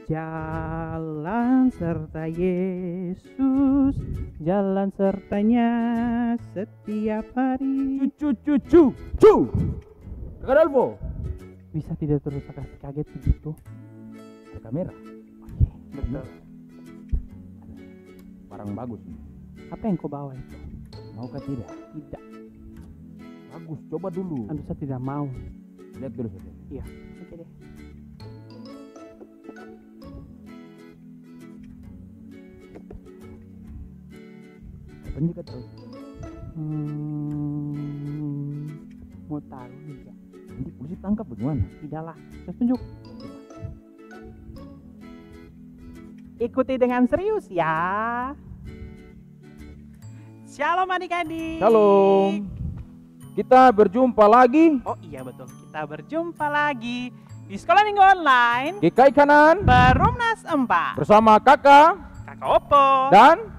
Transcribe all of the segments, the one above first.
Jalan serta Yesus, jalan sertanya setiap hari. Kakak Adolfo, Bisa tidak terus kaget begitu? ada kamera. Betul. Barang bagus. Apa yang kau bawa itu? Maukah tidak? Tidak, Bagus, coba dulu. saya tidak mau. Lihat dulu saja. Iya, oke deh. Apa jika terus? Mau taruh tidak? Nanti polisi tangkap bagaimana? Tidaklah, saya tunjuk. Ikuti dengan serius ya. Shalom adik-adik. Shalom. Kita berjumpa lagi Oh iya betul, kita berjumpa lagi di Sekolah Minggu Online GKI Kanan Perumnas 4 bersama kakak Kakak Opo dan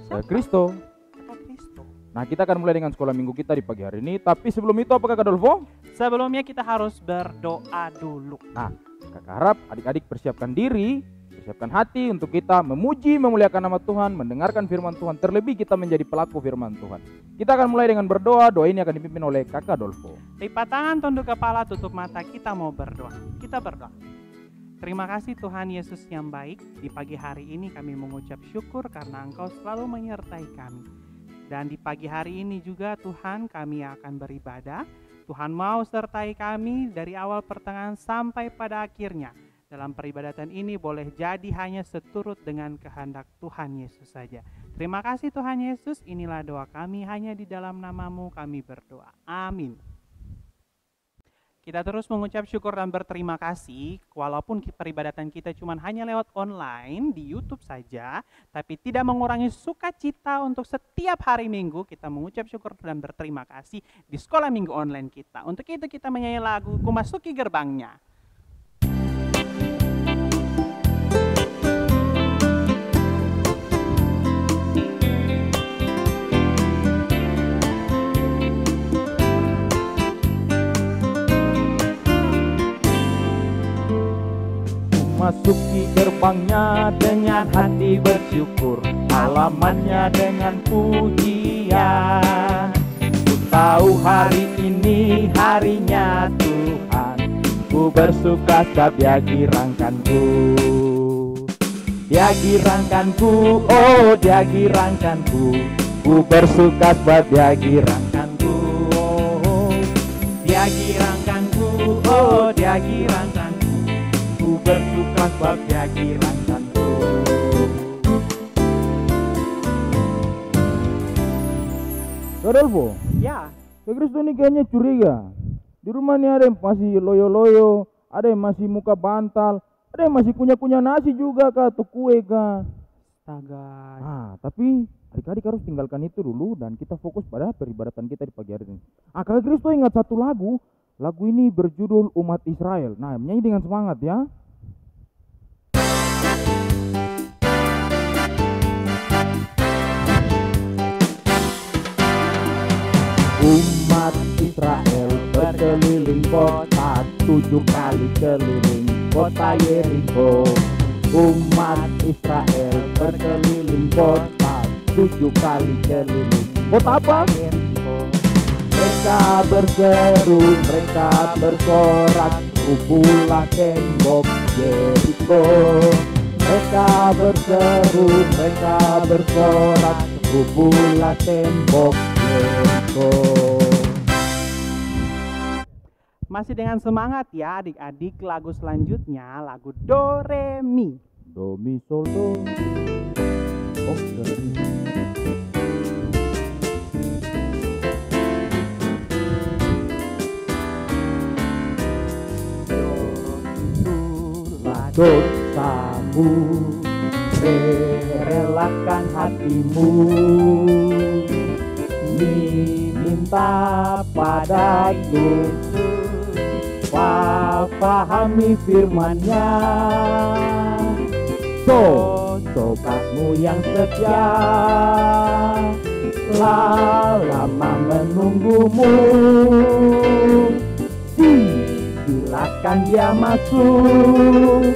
Siapa? Kristo. Kakak Kristo. Nah, kita akan mulai dengan sekolah minggu kita di pagi hari ini. Tapi sebelum itu apa Kakak Adolfo? Sebelumnya kita harus berdoa dulu. Nah, kakak harap adik-adik persiapkan diri, persiapkan hati untuk kita memuji, memuliakan nama Tuhan, mendengarkan firman Tuhan. Terlebih kita menjadi pelaku firman Tuhan. Kita akan mulai dengan berdoa. Doa ini akan dipimpin oleh kakak Adolfo. Lipat tangan, tunduk kepala, tutup mata. Kita mau berdoa. Kita berdoa. Terima kasih Tuhan Yesus yang baik. Di pagi hari ini kami mengucap syukur karena Engkau selalu menyertai kami. Dan di pagi hari ini juga Tuhan kami akan beribadah. Tuhan mau sertai kami dari awal pertengahan sampai pada akhirnya. Dalam peribadatan ini boleh jadi hanya seturut dengan kehendak Tuhan Yesus saja. Terima kasih Tuhan Yesus, inilah doa kami, hanya di dalam nama-Mu kami berdoa. Amin. Kita terus mengucap syukur dan berterima kasih, walaupun peribadatan kita cuma hanya lewat online di YouTube saja, tapi tidak mengurangi sukacita untuk setiap hari Minggu kita mengucap syukur dan berterima kasih di Sekolah Minggu Online kita. Untuk itu kita menyanyi lagu Ku Masuki Gerbangnya. Masuki gerbangnya dengan hati bersyukur, halamannya dengan pujian. Ku tahu hari ini harinya Tuhan, ku bersuka sebab Dia girangkanku. Dia girangkanku, oh Dia girangkanku. Ku bersuka sebab Dia girangkanku. Oh, Dia girangkanku, oh Dia girangkanku. Ku bersuka sebab Dia girangkanku. Adolfo, Ya, Kak Kristo ini kayaknya curiga. Di rumah ini ada yang masih loyo-loyo, ada yang masih muka bantal, ada yang masih kunyah-kunyah nasi juga kah, atau kue kah. astaga. Tapi adik-adik harus tinggalkan itu dulu dan kita fokus pada peribadatan kita di pagi hari ini. Kak Kristo ingat satu lagu. Lagu ini berjudul Umat Israel. Nah, menyanyi dengan semangat ya. Umat Israel berkeliling kota, 7 kali keliling kota Yeriko. Umat Israel berkeliling kota, 7 kali keliling kota apa? Yeriko. Mereka berseru, mereka bersorak, rubuhlah tembok Yeriko. Mereka berseru, mereka bersorak, rubuhlah tembok Yeriko. Masih dengan semangat ya adik-adik, lagu selanjutnya lagu Do Re Mi. Do mi sol do. Oh, do re mi. Dosamu, relakan hatimu, minta pada Yesus, pahami firman-Nya. Sobatmu yang setia, lama menunggumu, silakan Dia masuk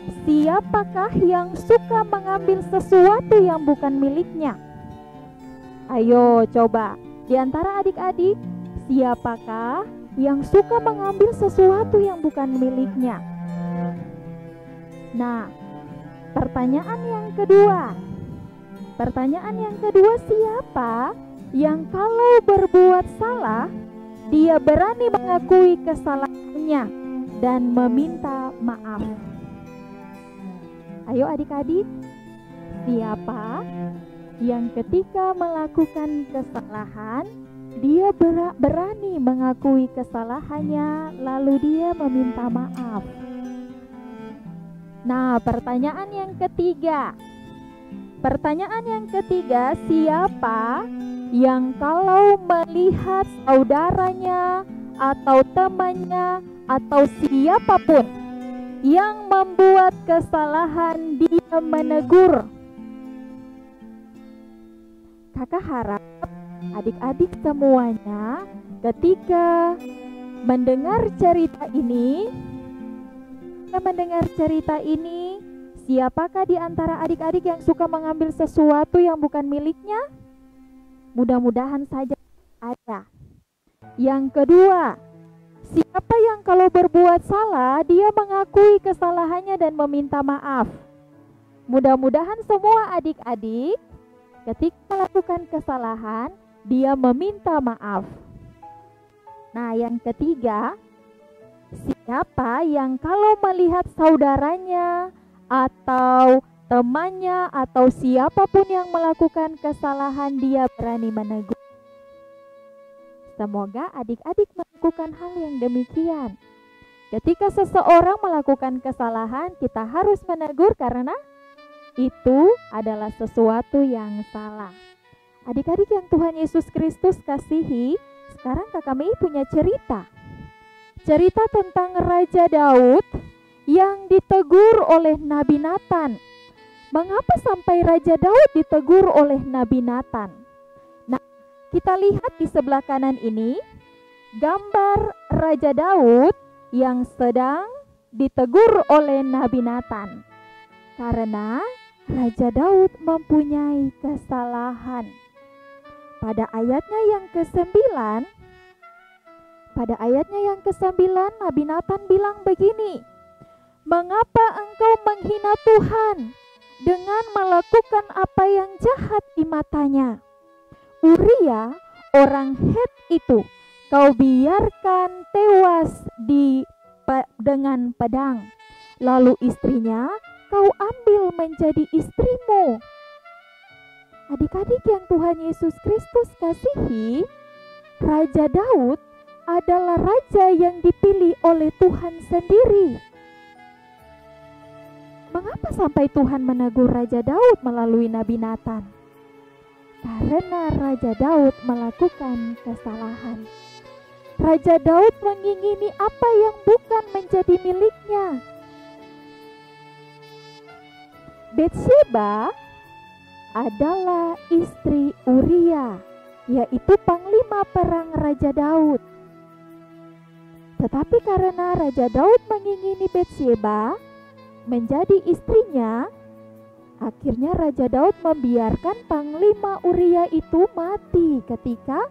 siapakah yang suka mengambil sesuatu yang bukan miliknya? Ayo coba, di antara adik-adik, siapakah yang suka mengambil sesuatu yang bukan miliknya? Nah, pertanyaan yang kedua, siapa yang kalau berbuat salah, dia berani mengakui kesalahannya dan meminta maaf? Ayo adik-adik, siapa yang ketika melakukan kesalahan, dia berani mengakui kesalahannya lalu dia meminta maaf? Nah, pertanyaan yang ketiga, siapa yang kalau melihat saudaranya atau temannya atau siapapun yang membuat kesalahan, dia menegur? Kakak harap adik-adik semuanya ketika mendengar cerita ini, siapakah di antara adik-adik yang suka mengambil sesuatu yang bukan miliknya? Mudah-mudahan saja ada. Yang kedua, siapa yang kalau berbuat salah, dia mengakui kesalahannya dan meminta maaf? Mudah-mudahan semua adik-adik ketika melakukan kesalahan, dia meminta maaf. Nah, yang ketiga, siapa yang kalau melihat saudaranya atau temannya atau siapapun yang melakukan kesalahan, dia berani menegur? Semoga adik-adik melakukan hal yang demikian. Ketika seseorang melakukan kesalahan, kita harus menegur karena itu adalah sesuatu yang salah. Adik-adik yang Tuhan Yesus Kristus kasihi, sekarang Kakak Mei punya cerita tentang Raja Daud yang ditegur oleh Nabi Nathan. Mengapa sampai Raja Daud ditegur oleh Nabi Nathan? Nah, kita lihat di sebelah kanan ini gambar Raja Daud yang sedang ditegur oleh Nabi Nathan karena Raja Daud mempunyai kesalahan. Pada ayatnya yang ke-9, Nabi Nathan bilang begini, "Mengapa engkau menghina Tuhan dengan melakukan apa yang jahat di matanya? Uria, orang Het itu, kau biarkan tewas dengan pedang. Lalu istrinya kau ambil menjadi istrimu." Adik-adik yang Tuhan Yesus Kristus kasihi, Raja Daud adalah raja yang dipilih oleh Tuhan sendiri. Mengapa sampai Tuhan menegur Raja Daud melalui Nabi Nathan? Karena Raja Daud melakukan kesalahan. Raja Daud mengingini apa yang bukan menjadi miliknya. Batsheba adalah istri Uria, yaitu panglima perang Raja Daud. Tetapi karena Raja Daud mengingini Batsheba menjadi istrinya, akhirnya Raja Daud membiarkan panglima Uria itu mati. Ketika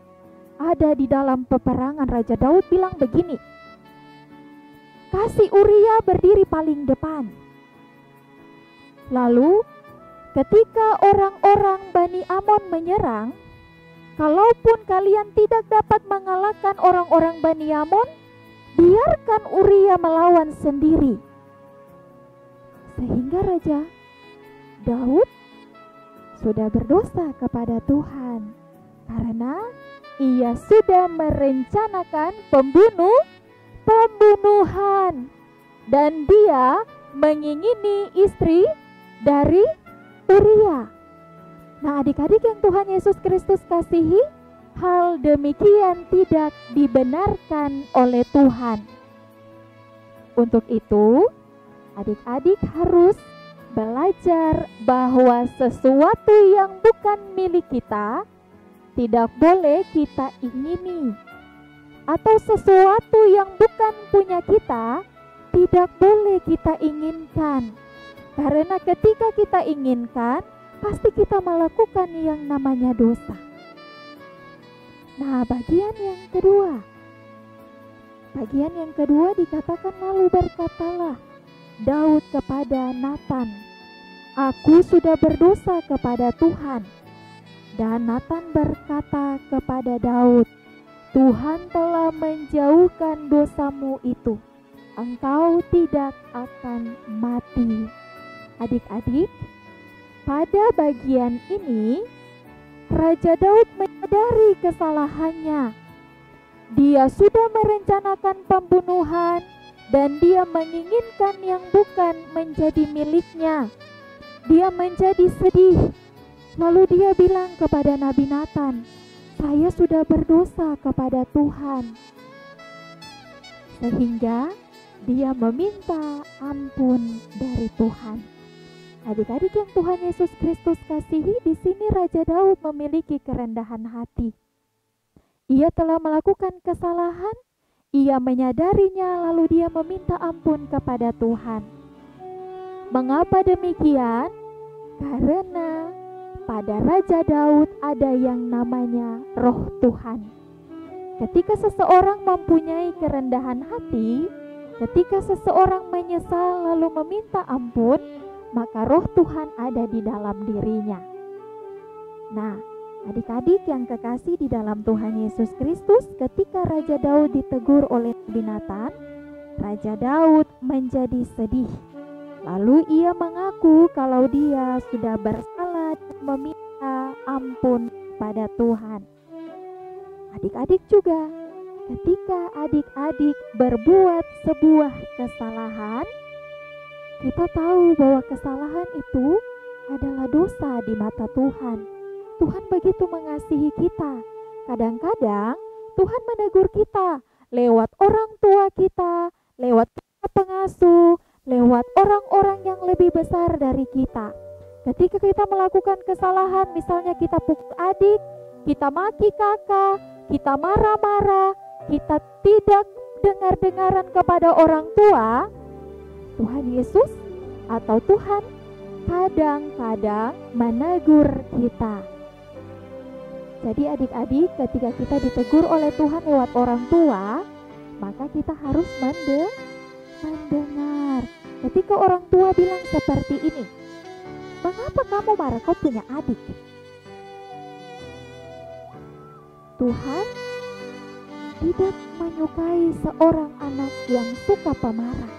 ada di dalam peperangan, Raja Daud bilang begini, "Kasih Uria berdiri paling depan." Lalu ketika orang-orang Bani Amon menyerang, kalaupun kalian tidak dapat mengalahkan orang-orang Bani Amon, biarkan Uria melawan sendiri. Sehingga Raja Daud sudah berdosa kepada Tuhan karena ia sudah merencanakan pembunuhan dan dia mengingini istri dari Uria. Nah, adik-adik yang Tuhan Yesus Kristus kasihi, hal demikian tidak dibenarkan oleh Tuhan. Untuk itu, adik-adik harus belajar bahwa sesuatu yang bukan milik kita tidak boleh kita ingini, atau sesuatu yang bukan punya kita tidak boleh kita inginkan. Karena ketika kita inginkan, pasti kita melakukan yang namanya dosa. Nah, bagian yang kedua dikatakan, lalu berkatalah Daud kepada Natan, "Aku sudah berdosa kepada Tuhan." Dan Natan berkata kepada Daud, "Tuhan telah menjauhkan dosamu itu. Engkau tidak akan mati." Adik-adik, pada bagian ini Raja Daud menyadari kesalahannya. Dia sudah merencanakan pembunuhan dan dia menginginkan yang bukan menjadi miliknya. Dia menjadi sedih. Lalu dia bilang kepada Nabi Natan, "Saya sudah berdosa kepada Tuhan." Sehingga dia meminta ampun dari Tuhan. Adik-adik yang Tuhan Yesus Kristus kasihi, di sini Raja Daud memiliki kerendahan hati. Ia telah melakukan kesalahan, ia menyadarinya, lalu dia meminta ampun kepada Tuhan. Mengapa demikian? Karena pada Raja Daud ada yang namanya Roh Tuhan. Ketika seseorang mempunyai kerendahan hati, ketika seseorang menyesal lalu meminta ampun, maka Roh Tuhan ada di dalam dirinya. Nah, adik-adik yang kekasih di dalam Tuhan Yesus Kristus, ketika Raja Daud ditegur oleh Nabi Natan, Raja Daud menjadi sedih. Lalu ia mengaku kalau dia sudah bersalah dan meminta ampun pada Tuhan. Adik-adik juga, ketika adik-adik berbuat sebuah kesalahan, kita tahu bahwa kesalahan itu adalah dosa di mata Tuhan. Tuhan begitu mengasihi kita. Kadang-kadang Tuhan menegur kita lewat orang tua kita, lewat pengasuh, lewat orang-orang yang lebih besar dari kita. Ketika kita melakukan kesalahan, misalnya kita pukul adik, kita maki kakak, kita marah-marah, kita tidak dengar-dengaran kepada orang tua, Tuhan Yesus atau Tuhan kadang-kadang menegur kita. Jadi adik-adik, ketika kita ditegur oleh Tuhan lewat orang tua, maka kita harus mendengar. Ketika orang tua bilang seperti ini, "Mengapa kamu marah? Kau punya adik." Tuhan tidak menyukai seorang anak yang suka pemarah.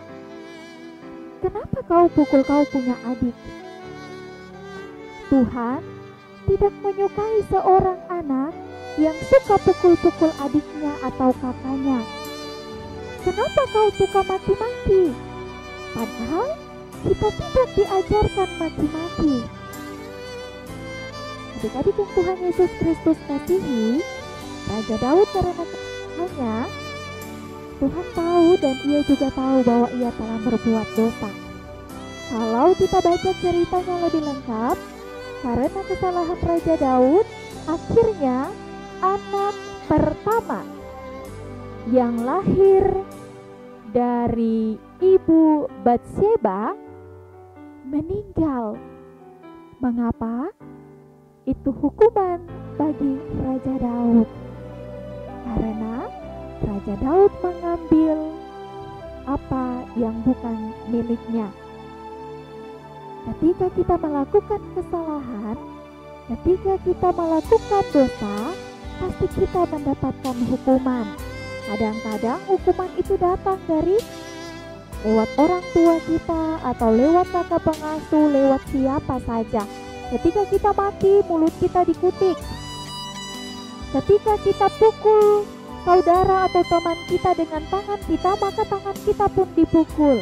Kenapa kau pukul kau punya adik? Tuhan tidak menyukai seorang anak yang suka pukul-pukul adiknya atau kakaknya. Kenapa kau suka maki-maki? Padahal kita tidak diajarkan maki-maki. Adik-adik yang Tuhan Yesus Kristus kasihi, Raja Daud karena kesalahannya, Tuhan tahu dan ia juga tahu bahwa ia telah berbuat dosa. Kalau kita baca ceritanya lebih lengkap, karena kesalahan Raja Daud, akhirnya anak pertama yang lahir dari ibu Batsheba meninggal. Mengapa? Itu hukuman bagi Raja Daud. Karena Raja Daud mengambil apa yang bukan miliknya. Ketika kita melakukan kesalahan, ketika kita melakukan dosa, pasti kita mendapatkan hukuman. Kadang-kadang hukuman itu datang dari lewat orang tua kita atau lewat kakak pengasuh, lewat siapa saja. Ketika kita mati, mulut kita dikutik. Ketika kita pukul saudara atau teman kita dengan tangan kita, maka tangan kita pun dipukul.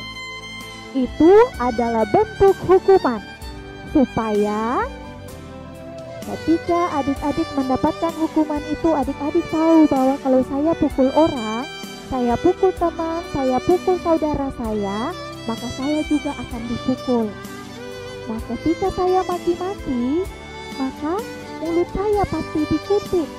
Itu adalah bentuk hukuman, supaya ketika adik-adik mendapatkan hukuman itu, adik-adik tahu bahwa kalau saya pukul orang, saya pukul teman, saya pukul saudara saya, maka saya juga akan dipukul. Nah, ketika saya maki-maki, maka mulut saya pasti dikutik.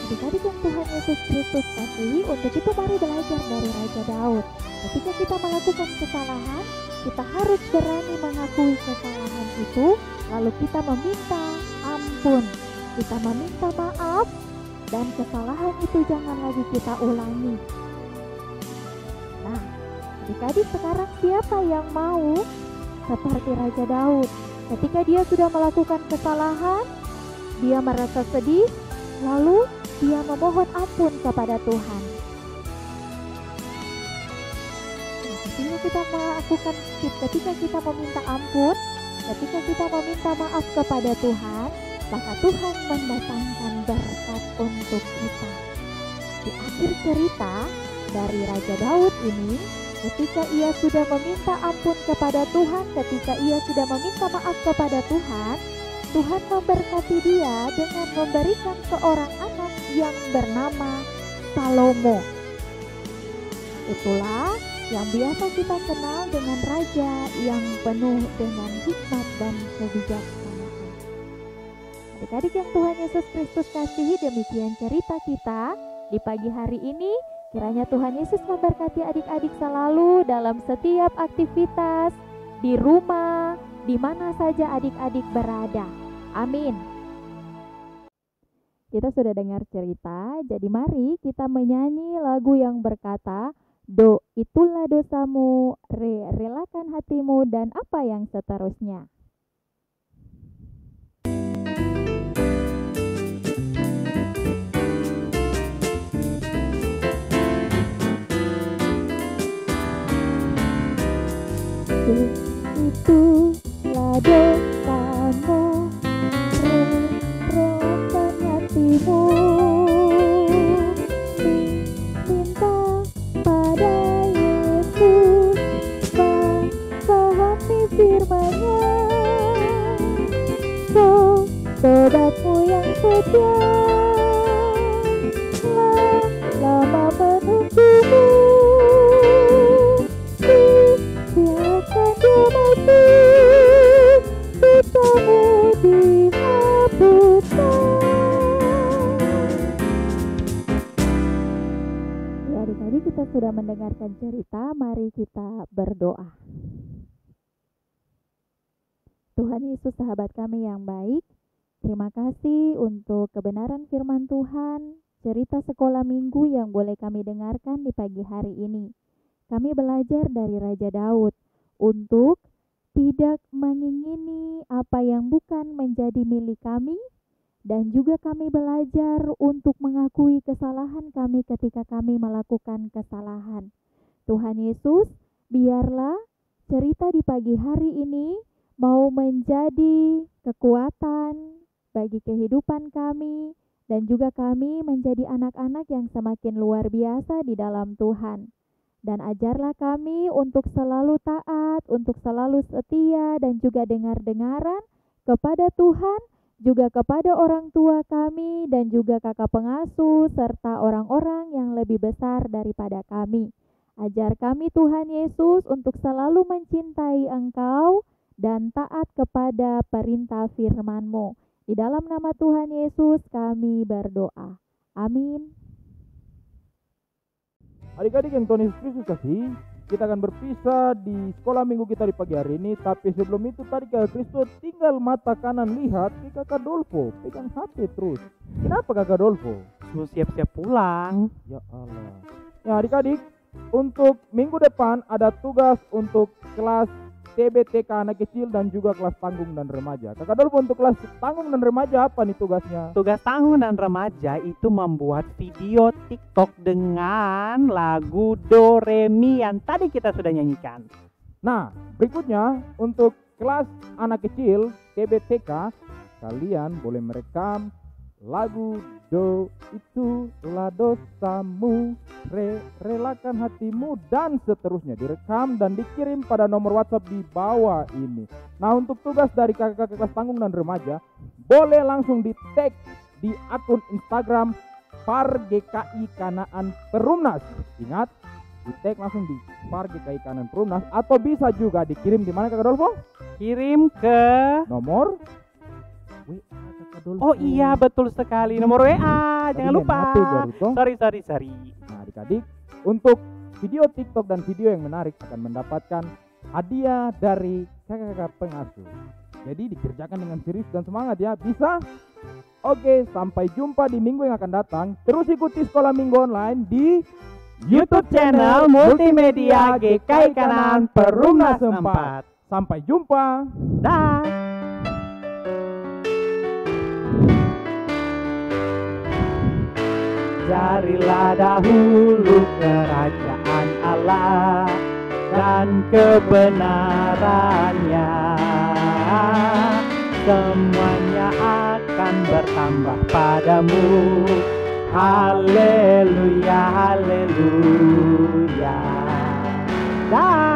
Adik-adik yang Tuhan Yesus Kristus kasihi, untuk itu mari belajar dari Raja Daud. Ketika kita melakukan kesalahan, kita harus berani mengakui kesalahan itu, lalu kita meminta ampun, kita meminta maaf, dan kesalahan itu jangan lagi kita ulangi. Nah, adik-adik sekarang siapa yang mau seperti Raja Daud? Ketika dia sudah melakukan kesalahan, dia merasa sedih, lalu dia memohon ampun kepada Tuhan. Nah, kita melakukan ketika kita meminta ampun, ketika kita meminta maaf kepada Tuhan, maka Tuhan mendatangkan berkat untuk kita. Di akhir cerita dari Raja Daud ini, ketika ia sudah meminta ampun kepada Tuhan, ketika ia sudah meminta maaf kepada Tuhan, Tuhan memberkati dia dengan memberikan seorang anak yang bernama Salomo. Itulah yang biasa kita kenal dengan raja yang penuh dengan hikmat dan kebijaksanaan. Adik-adik yang Tuhan Yesus Kristus kasihi, demikian cerita kita di pagi hari ini. Kiranya Tuhan Yesus memberkati adik-adik selalu dalam setiap aktivitas, di rumah, di mana saja adik-adik berada. Amin. Kita sudah dengar cerita, jadi mari kita menyanyi lagu yang berkata, "Do itulah dosamu, relakan hatimu," dan apa yang seterusnya. Itulah dosamu, relakan hatimu, minta pada Yesus, pahami firman-Nya, tobatmu yang setia lama menunggumu. Ya, adik-adik, kita sudah mendengarkan cerita, mari kita berdoa. Tuhan Yesus, sahabat kami yang baik, terima kasih untuk kebenaran firman Tuhan, cerita sekolah minggu yang boleh kami dengarkan di pagi hari ini. Kami belajar dari Raja Daud untuk tidak mengingini apa yang bukan menjadi milik kami, dan juga kami belajar untuk mengakui kesalahan kami ketika kami melakukan kesalahan. Tuhan Yesus, biarlah cerita di pagi hari ini mau menjadi kekuatan bagi kehidupan kami, dan juga kami menjadi anak-anak yang semakin luar biasa di dalam Tuhan. Dan ajarlah kami untuk selalu taat, untuk selalu setia, dan juga dengar-dengaran kepada Tuhan, juga kepada orang tua kami, dan juga kakak pengasuh, serta orang-orang yang lebih besar daripada kami. Ajar kami Tuhan Yesus untuk selalu mencintai Engkau dan taat kepada perintah firman-Mu. Di dalam nama Tuhan Yesus kami berdoa. Amin. Adik-adik yang Tuhan Yesus Kristus kasih, kita akan berpisah di sekolah minggu kita di pagi hari ini. Tapi sebelum itu tadi Kakak Kristo tinggal mata kanan lihat ke Kakak Dolfo pegang HP terus. Kenapa Kakak Dolfo? Siap-siap pulang. Ya Allah. Ya adik-adik, untuk minggu depan ada tugas untuk kelas TBTK anak kecil dan juga kelas tanggung dan remaja. Kakak Dolfo, untuk kelas tanggung dan remaja apa nih tugasnya? Tugas tanggung dan remaja itu membuat video TikTok dengan lagu Do Re Mi yang tadi kita sudah nyanyikan. Nah, berikutnya untuk kelas anak kecil TBTK, kalian boleh merekam lagu Do itulah dosamu, relakan hatimu, dan seterusnya. Direkam dan dikirim pada nomor WhatsApp di bawah ini. Nah, untuk tugas dari kakak-kakak kelas tanggung dan remaja, boleh langsung di tag di akun Instagram PAR-GKI Kanaan Perumnas. Ingat, di tag langsung di PAR-GKI Kanaan Perumnas, atau bisa juga dikirim di mana Kakak Dolfo? Kirim ke Nomor WA Kakak Dolfo. Oh iya, betul sekali, nomor WA jangan main lupa. HP, Jaruto. Sorry. Nah, adik-adik, untuk video TikTok dan video yang menarik akan mendapatkan hadiah dari kakak-kakak pengasuh. Jadi dikerjakan dengan serius dan semangat ya, bisa? Oke, sampai jumpa di minggu yang akan datang. Terus ikuti Sekolah Minggu Online di YouTube channel Multimedia GKI Kanan Perumnas 4. Sampai jumpa. Dah. Carilah dahulu kerajaan Allah dan kebenarannya, semuanya akan bertambah padamu. Haleluya, haleluya. Dah.